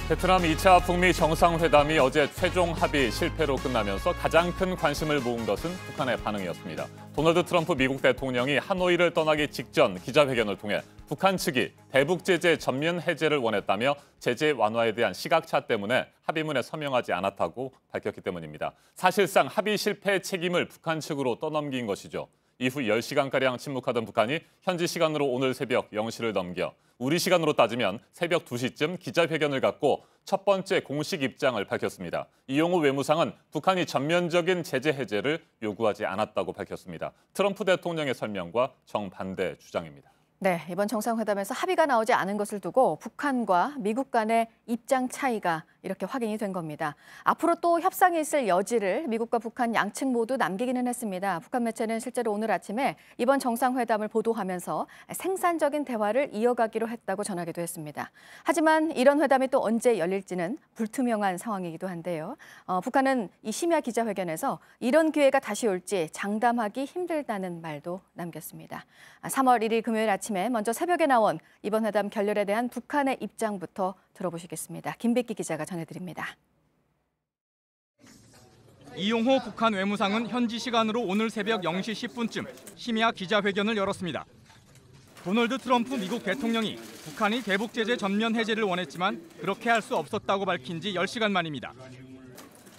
베트남 2차 북미 정상회담이 어제 최종 합의 실패로 끝나면서 가장 큰 관심을 모은 것은 북한의 반응이었습니다. 도널드 트럼프 미국 대통령이 하노이를 떠나기 직전 기자회견을 통해 북한 측이 대북 제재 전면 해제를 원했다며 제재 완화에 대한 시각차 때문에 합의문에 서명하지 않았다고 밝혔기 때문입니다. 사실상 합의 실패 책임을 북한 측으로 떠넘긴 것이죠. 이후 10시간가량 침묵하던 북한이 현지 시간으로 오늘 새벽 0시를 넘겨 우리 시간으로 따지면 새벽 2시쯤 기자회견을 갖고 첫 번째 공식 입장을 밝혔습니다. 이용호 외무상은 북한이 전면적인 제재 해제를 요구하지 않았다고 밝혔습니다. 트럼프 대통령의 설명과 정반대 주장입니다. 네, 이번 정상회담에서 합의가 나오지 않은 것을 두고 북한과 미국 간의 입장 차이가 이렇게 확인이 된 겁니다. 앞으로 또 협상이 있을 여지를 미국과 북한 양측 모두 남기기는 했습니다. 북한 매체는 실제로 오늘 아침에 이번 정상회담을 보도하면서 생산적인 대화를 이어가기로 했다고 전하기도 했습니다. 하지만 이런 회담이 또 언제 열릴지는 불투명한 상황이기도 한데요. 북한은 이 심야 기자회견에서 이런 기회가 다시 올지 장담하기 힘들다는 말도 남겼습니다. 3월 1일 금요일 아침에 먼저 새벽에 나온 이번 회담 결렬에 대한 북한의 입장부터 들어보시겠습니다. 김백기 기자가 전해드립니다. 이용호 북한 외무상은 현지 시간으로 오늘 새벽 0시 10분쯤 심야 기자회견을 열었습니다. 도널드 트럼프 미국 대통령이 북한이 대북 제재 전면 해제를 원했지만 그렇게 할 수 없었다고 밝힌 지 10시간 만입니다.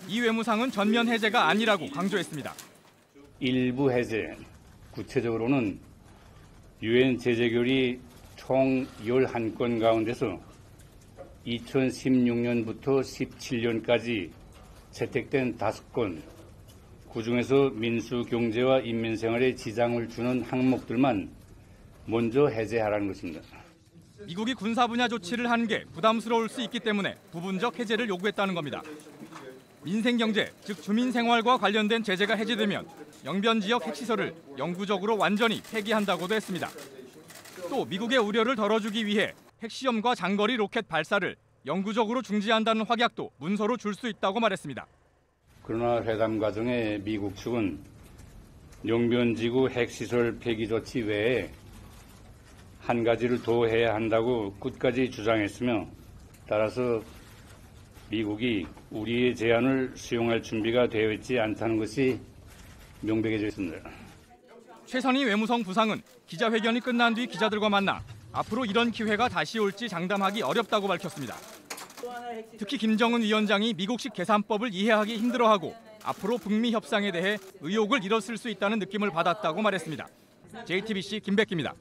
이 외무상은 전면 해제가 아니라고 강조했습니다. 일부 해제, 구체적으로는 유엔 제재결의 총 11건 가운데서 2016년부터 17년까지 채택된 5건, 그중에서 민수 경제와 인민생활에 지장을 주는 항목들만 먼저 해제하라는 것입니다. 미국이 군사 분야 조치를 한 게 부담스러울 수 있기 때문에 부분적 해제를 요구했다는 겁니다. 민생경제, 즉 주민생활과 관련된 제재가 해제되면 영변 지역 핵시설을 영구적으로 완전히 폐기한다고도 했습니다. 또 미국의 우려를 덜어주기 위해 핵시험과 장거리 로켓 발사를 영구적으로 중지한다는 확약도 문서로 줄 수 있다고 말했습니다. 그러나 회담 과정에 미국 측은 영변지구 핵시설 폐기 조치 외에 한 가지를 더 해야 한다고 끝까지 주장했으며, 따라서 미국이 우리의 제안을 수용할 준비가 되어 있지 않다는 것이 명백해져 있습니다. 최선희 외무성 부상은 기자회견이 끝난 뒤 기자들과 만나 앞으로 이런 기회가 다시 올지 장담하기 어렵다고 밝혔습니다. 특히 김정은 위원장이 미국식 계산법을 이해하기 힘들어하고 앞으로 북미 협상에 대해 의욕을 잃었을 수 있다는 느낌을 받았다고 말했습니다. JTBC 김백기입니다.